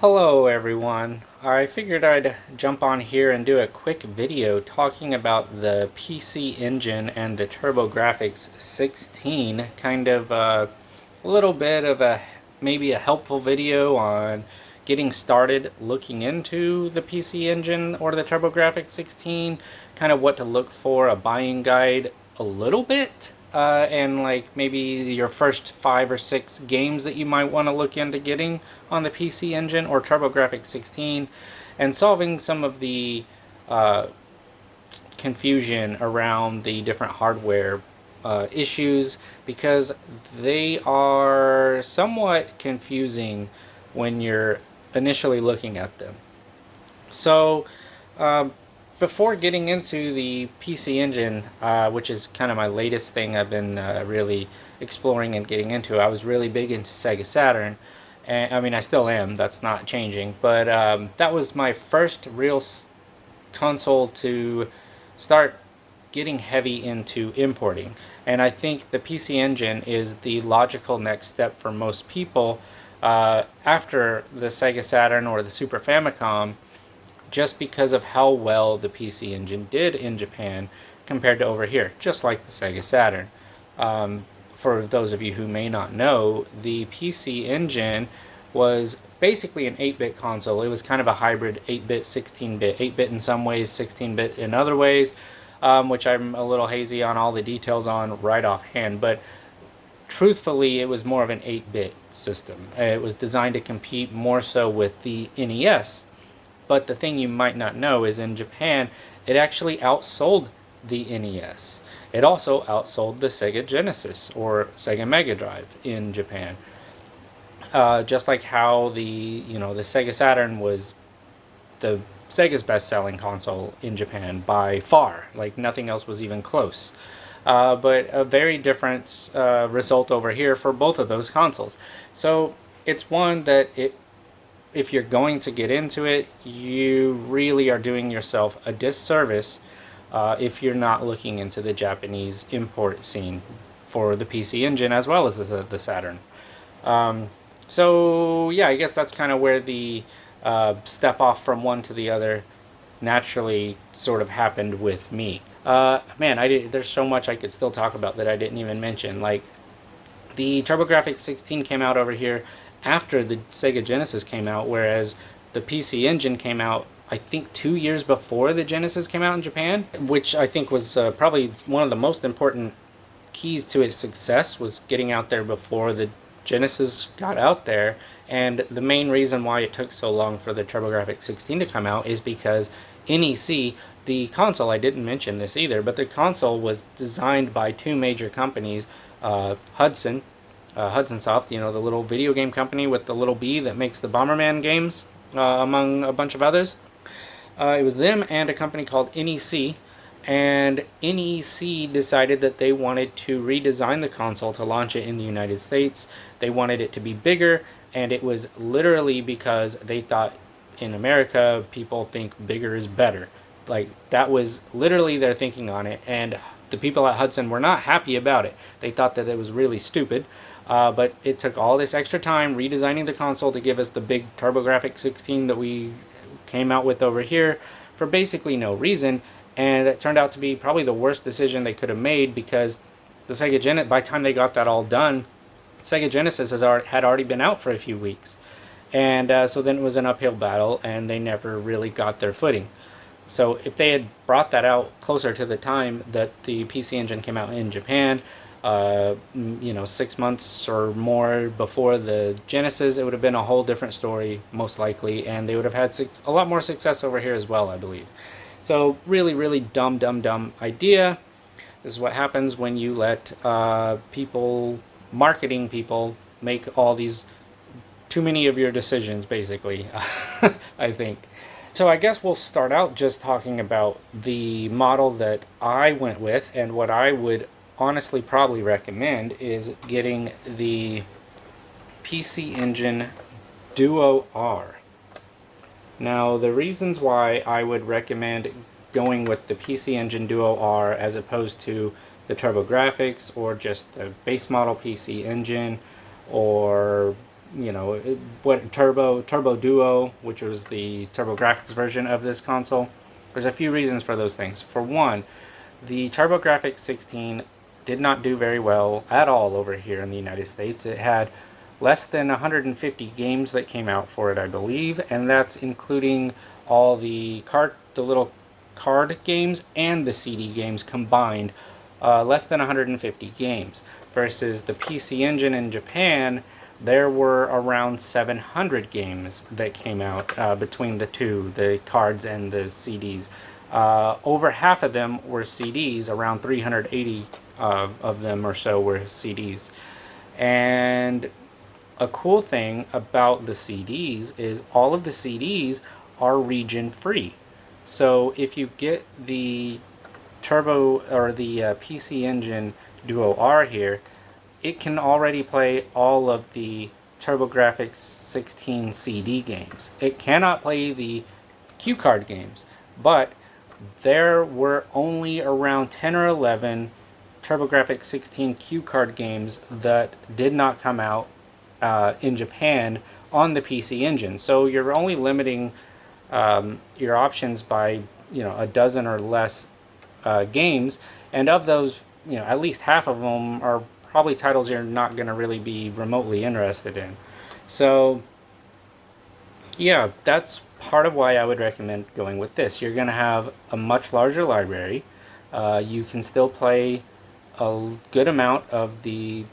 Hello everyone. I figured I'd jump on here and do a quick video talking about the PC Engine and the Turbografx 16. Kind of a little bit of maybe a helpful video on getting started looking into the PC Engine or the Turbografx 16. Kind of what to look for, a buying guide a little bit. And like maybe your first 5 or 6 games that you might want to look into getting on the PC Engine or Turbografx 16, and solving some of the confusion around the different hardware issues, because they are somewhat confusing when you're initially looking at them. So before getting into the PC Engine, which is kind of my latest thing I've been really exploring and getting into, I was really big into Sega Saturn. And I mean, I still am, that's not changing. But that was my first real console to start getting heavy into importing. And I think the PC Engine is the logical next step for most people after the Sega Saturn or the Super Famicom, just because of how well the PC Engine did in Japan compared to over here, just like the Sega Saturn. For those of you who may not know, the PC Engine was basically an 8-bit console. It was kind of a hybrid 8-bit, 16-bit, 8-bit in some ways, 16-bit in other ways, which I'm a little hazy on all the details on right offhand, but truthfully it was more of an 8-bit system. It was designed to compete more so with the NES. But the thing you might not know is in Japan, it actually outsold the NES. It also outsold the Sega Genesis or Sega Mega Drive in Japan. Just like how the Sega Saturn was the Sega's best-selling console in Japan by far. Like nothing else was even close. But a very different result over here for both of those consoles. So it's one that if you're going to get into it, you really are doing yourself a disservice if you're not looking into the Japanese import scene for the PC Engine as well as the Saturn. So yeah, I guess that's kind of where the step off from one to the other naturally sort of happened with me. Man, there's so much I could still talk about that I didn't even mention. Like, the TurboGrafx 16 came out over here after the Sega Genesis came out, whereas the PC Engine came out, I think, 2 years before the Genesis came out in Japan, which I think was probably one of the most important keys to its success, was getting out there before the Genesis got out there. And the main reason why it took so long for the TurboGrafx 16 to come out is because NEC, the console, I didn't mention this either, but the console was designed by 2 major companies, Hudson Soft, the little video game company with the little bee that makes the Bomberman games, among a bunch of others. It was them and a company called NEC, and NEC decided that they wanted to redesign the console to launch it in the United States. They wanted it to be bigger, and it was literally because they thought in America people think bigger is better. Like, that was literally their thinking on it, and the people at Hudson were not happy about it. They thought that it was really stupid. But it took all this extra time redesigning the console to give us the big TurboGrafx 16 that we came out with over here for basically no reason, and it turned out to be probably the worst decision they could have made, because the Sega Genesis, by the time they got that all done, Sega Genesis had already been out for a few weeks, and so then it was an uphill battle, and they never really got their footing. So if they had brought that out closer to the time that the PC Engine came out in Japan, 6 months or more before the Genesis, it would have been a whole different story, most likely, and they would have had a lot more success over here as well, I believe. So really, really dumb idea. This is what happens when you let marketing people, make all these, too many of your decisions, basically, I think. So I guess we'll start out just talking about the model that I went with, and what I would honestly probably recommend is getting the PC Engine Duo R. Now, the reasons why I would recommend going with the PC Engine Duo R as opposed to the Turbografx or just the base model PC Engine, or what Turbo Duo, which was the Turbografx version of this console. There's a few reasons for those things. For one, the Turbografx 16 did not do very well at all over here in the United States. It had less than 150 games that came out for it, I believe, and that's including all the little card games and the CD games combined. Less than 150 games. Versus the PC Engine in Japan, there were around 700 games that came out between the two, the cards and the CDs. Over half of them were CDs, around 380 of them or so were CDs. And a cool thing about the CDs is all of the CDs are region free. So if you get the Turbo or the PC Engine Duo R here, it can already play all of the Turbografx 16 CD games. It cannot play the cue card games, but there were only around 10 or 11 Turbografx 16 cue card games that did not come out in Japan on the PC Engine. So you're only limiting your options by a dozen or less games, and of those, at least half of them are probably titles you're not going to really be remotely interested in. So yeah, that's part of why I would recommend going with this. You're going to have a much larger library. You can still play a good amount of the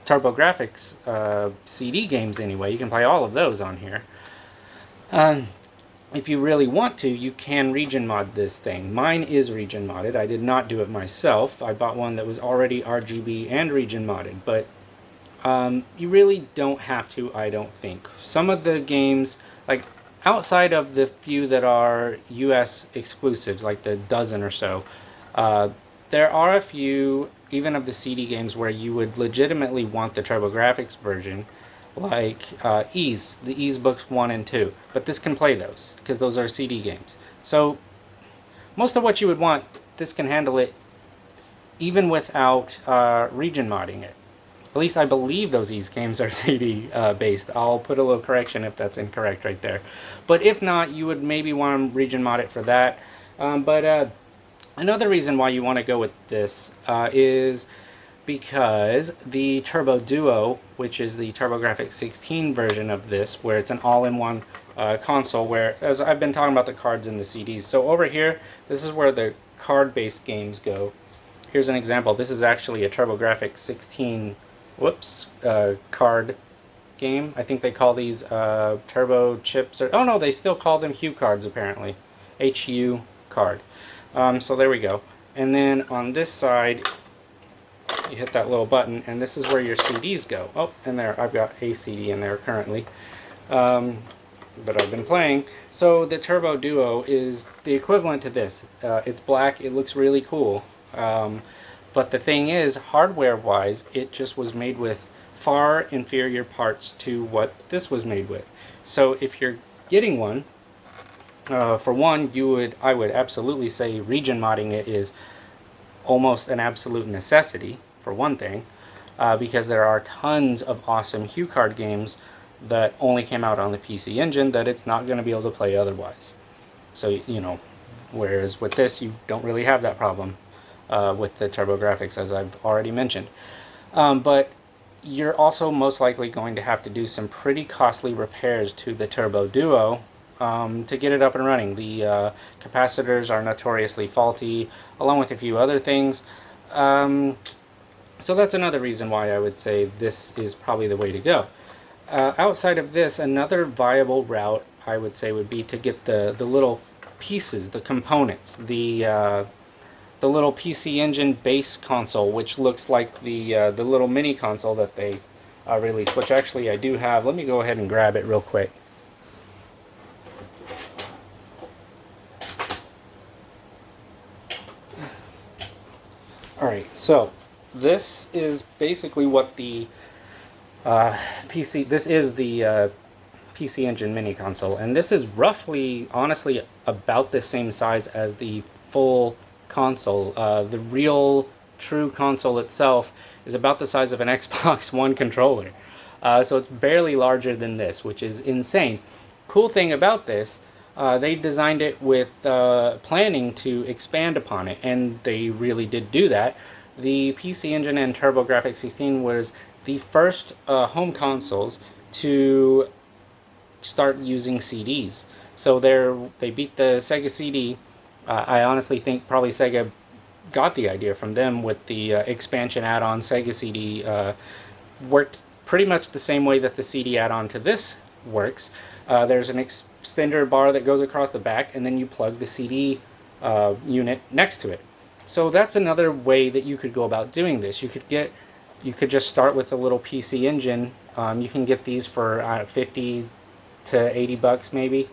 Turbografx CD games anyway. You can play all of those on here. If you really want to, you can region mod this thing. Mine is region modded. I did not do it myself. I bought one that was already RGB and region modded, but you really don't have to, I don't think. Some of the games, like outside of the few that are US exclusives, like the dozen or so, there are a few, even of the CD games, where you would legitimately want the Turbografx version, like the Ease Books 1 and 2. But this can play those, because those are CD games. So most of what you would want, this can handle it even without region modding it. At least I believe those Ease games are CD based. I'll put a little correction if that's incorrect right there. But if not, you would maybe want to region mod it for that. Another reason why you want to go with this is because the Turbo Duo, which is the Turbografx 16 version of this, where it's an all-in-one console, where, as I've been talking about the cards and the CDs. So over here, this is where the card-based games go. Here's an example. This is actually a Turbografx 16, card game. I think they call these Turbo Chips, or, oh no, they still call them HU cards apparently. HU card. So there we go. And then on this side, you hit that little button, and this is where your CDs go. Oh, and there, I've got a CD in there currently, but I've been playing. So the Turbo Duo is the equivalent to this. It's black, it looks really cool, but the thing is, hardware-wise, it just was made with far inferior parts to what this was made with. So if you're getting one, for one, I would absolutely say region modding it is almost an absolute necessity, for one thing, because there are tons of awesome HU card games that only came out on the PC Engine that it's not going to be able to play otherwise. So, whereas with this, you don't really have that problem with the Turbografx, as I've already mentioned. But you're also most likely going to have to do some pretty costly repairs to the Turbo Duo to get it up and running. The capacitors are notoriously faulty, along with a few other things. So that's another reason why I would say this is probably the way to go. Outside of this, another viable route I would say would be to get the little pieces, the components, the little PC Engine base console, which looks like the little mini console that they released, which actually I do have. Let me go ahead and grab it real quick. Alright, so this is basically what the this is the PC Engine mini console, and this is roughly, honestly, about the same size as the full console. The real, true console itself is about the size of an Xbox One controller. So it's barely larger than this, which is insane. Cool thing about this, they designed it with planning to expand upon it, and they really did do that. The PC Engine and Turbografx 16 was the first home consoles to start using CDs. So they beat the Sega CD. I honestly think probably Sega got the idea from them with the expansion add-on. Sega CD worked pretty much the same way that the CD add-on to this works. There's an extender bar that goes across the back, and then you plug the CD unit next to it. So that's another way that you could go about doing this. You could just start with a little PC Engine. You can get these for 50 to 80 bucks maybe.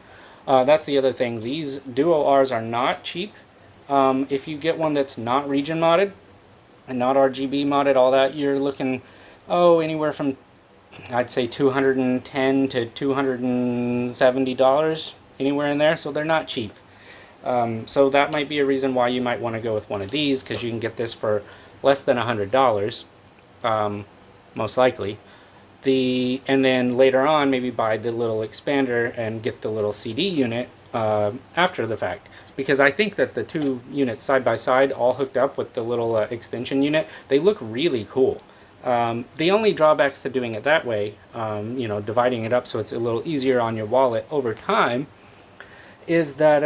That's the other thing. These Duo Rs are not cheap. If you get one that's not region modded and not RGB modded, all that, you're looking, anywhere from, I'd say, $210 to $270, anywhere in there. So they're not cheap. So that might be a reason why you might want to go with one of these, because you can get this for less than $100, most likely. And then later on, maybe buy the little expander and get the little CD unit after the fact. Because I think that the two units side by side, all hooked up with the little extension unit, they look really cool. The only drawbacks to doing it that way, dividing it up so it's a little easier on your wallet over time, is that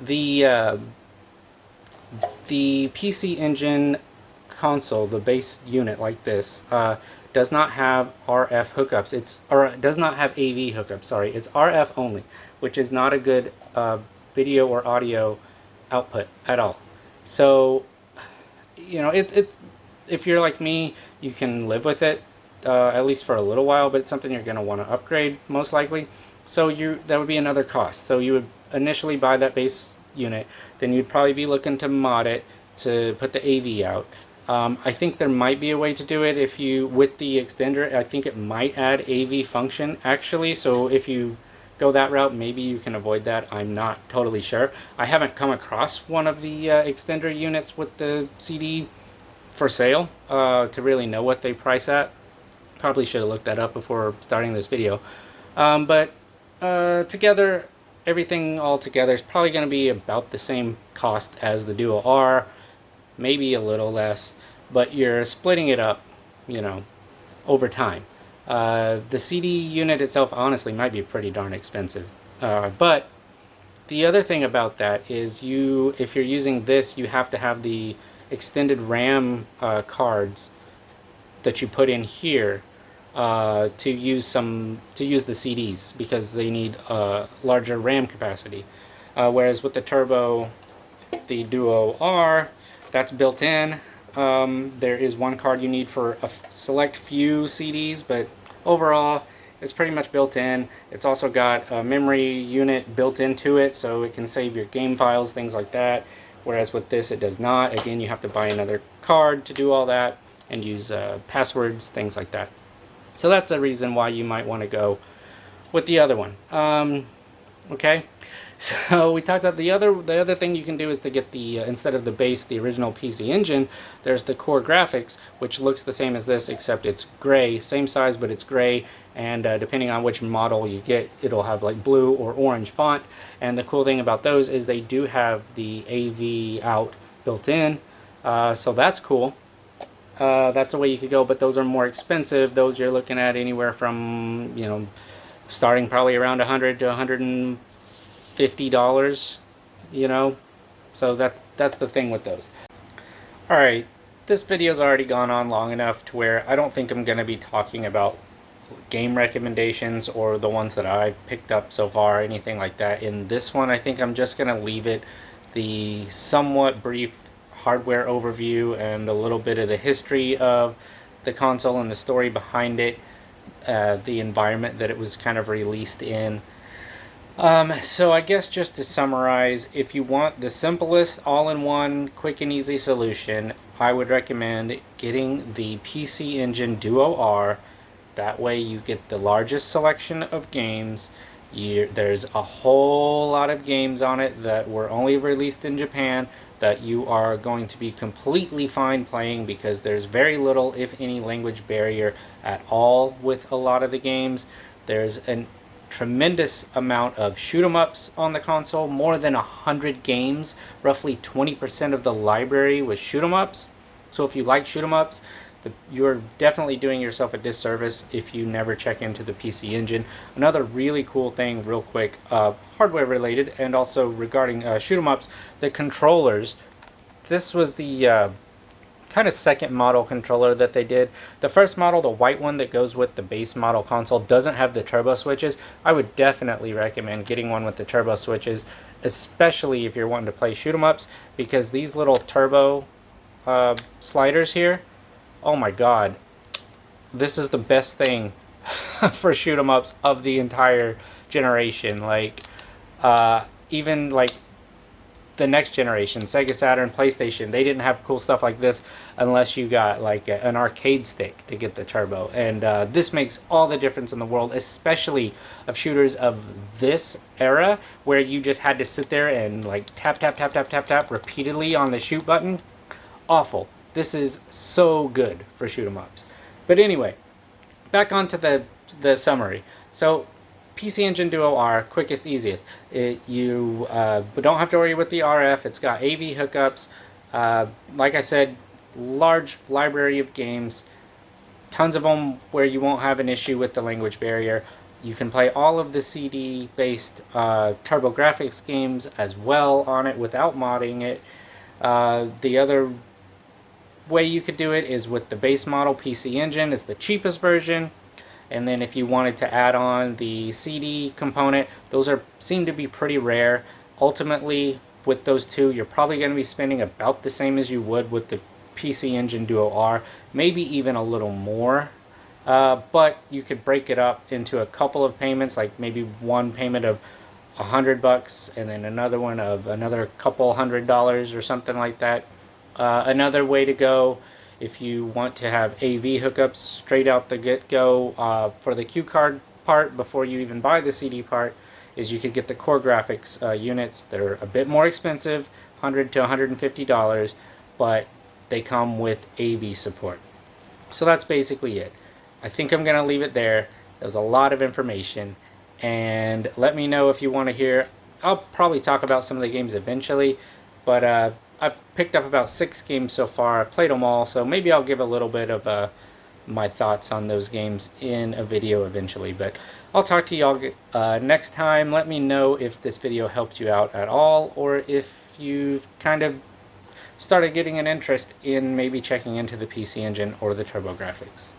the PC Engine console, the base unit like this, does not have RF hookups. It does not have AV hookups. Sorry, it's RF only, which is not a good video or audio output at all. So, it's if you're like me, you can live with it at least for a little while, but it's something you're going to want to upgrade most likely. So that would be another cost. So you would initially buy that base unit, then you'd probably be looking to mod it to put the AV out. I think there might be a way to do it with the extender. I think it might add AV function actually, so if you go that route, maybe you can avoid that. I'm not totally sure. I haven't come across one of the extender units with the CD for sale to really know what they price at. Probably should have looked that up before starting this video. But together, everything all together is probably going to be about the same cost as the Duo R, maybe a little less, but you're splitting it up, over time. The CD unit itself honestly might be pretty darn expensive. But the other thing about that is if you're using this, you have to have the extended RAM cards that you put in here to use the CDs, because they need larger RAM capacity. Whereas with the Duo R, that's built in. There is one card you need for a select few CDs, but overall it's pretty much built in. It's also got a memory unit built into it, so it can save your game files, things like that. Whereas with this, it does not. Again, you have to buy another card to do all that and use passwords, things like that. So that's a reason why you might want to go with the other one. Okay, so we talked about the other thing you can do is to get the instead of the base, the original PC Engine, there's the Core Graphics, which looks the same as this, except it's gray, same size, but it's gray, and depending on which model you get, it'll have like blue or orange font. And the cool thing about those is they do have the AV out built in, so that's cool. That's a way you could go, but those are more expensive. Those you're looking at anywhere from, starting probably around $100 to $150, so that's the thing with those. Alright, this video's already gone on long enough to where I don't think I'm going to be talking about game recommendations or the ones that I've picked up so far, anything like that. In this one, I think I'm just going to leave it the somewhat brief hardware overview and a little bit of the history of the console and the story behind it, the environment that it was kind of released in. So I guess just to summarize, if you want the simplest all-in-one quick and easy solution, I would recommend getting the PC Engine Duo R. That way you get the largest selection of games. There's a whole lot of games on it that were only released in Japan. that you are going to be completely fine playing, because there's very little, if any, language barrier at all with a lot of the games. There's a tremendous amount of shoot 'em ups on the console, more than 100 games, roughly 20% of the library was shoot 'em ups. So if you like shoot 'em ups, you're definitely doing yourself a disservice if you never check into the PC Engine. Another really cool thing, real quick, hardware related and also regarding shoot 'em ups, the controllers. This was the kind of second model controller that they did. The first model, the white one that goes with the base model console, doesn't have the turbo switches. I would definitely recommend getting one with the turbo switches, especially if you're wanting to play shoot 'em ups, because these little turbo sliders here, oh my god, this is the best thing for shoot 'em ups of the entire generation. Like even like the next generation, Sega Saturn, PlayStation, they didn't have cool stuff like this unless you got like an arcade stick to get the turbo. And this makes all the difference in the world, especially of shooters of this era where you just had to sit there and like tap tap tap tap tap tap repeatedly on the shoot button. Awful. This is so good for shoot 'em ups. But anyway, back onto the summary. So PC Engine Duo R, quickest, easiest. You don't have to worry with the RF. It's got AV hookups. Like I said, large library of games. Tons of them where you won't have an issue with the language barrier. You can play all of the CD-based Turbografx games as well on it without modding it. The other way you could do it is with the base model PC Engine. It's the cheapest version. And then if you wanted to add on the CD component, those seem to be pretty rare. Ultimately, with those two, you're probably going to be spending about the same as you would with the PC Engine Duo R, maybe even a little more. But you could break it up into a couple of payments, like maybe one payment of $100 and then another one of another couple $100 or something like that. Another way to go, if you want to have AV hookups straight out the get-go for the Q card part before you even buy the CD part, is you could get the core graphics units. They're a bit more expensive, $100 to $150, but they come with AV support. So that's basically it. I think I'm going to leave it there. There's a lot of information, and let me know if you want to hear. I'll probably talk about some of the games eventually, but I've picked up about 6 games so far. I played them all, so maybe I'll give a little bit of my thoughts on those games in a video eventually. But I'll talk to y'all next time. Let me know if this video helped you out at all, or if you've kind of started getting an interest in maybe checking into the PC Engine or the Turbografx.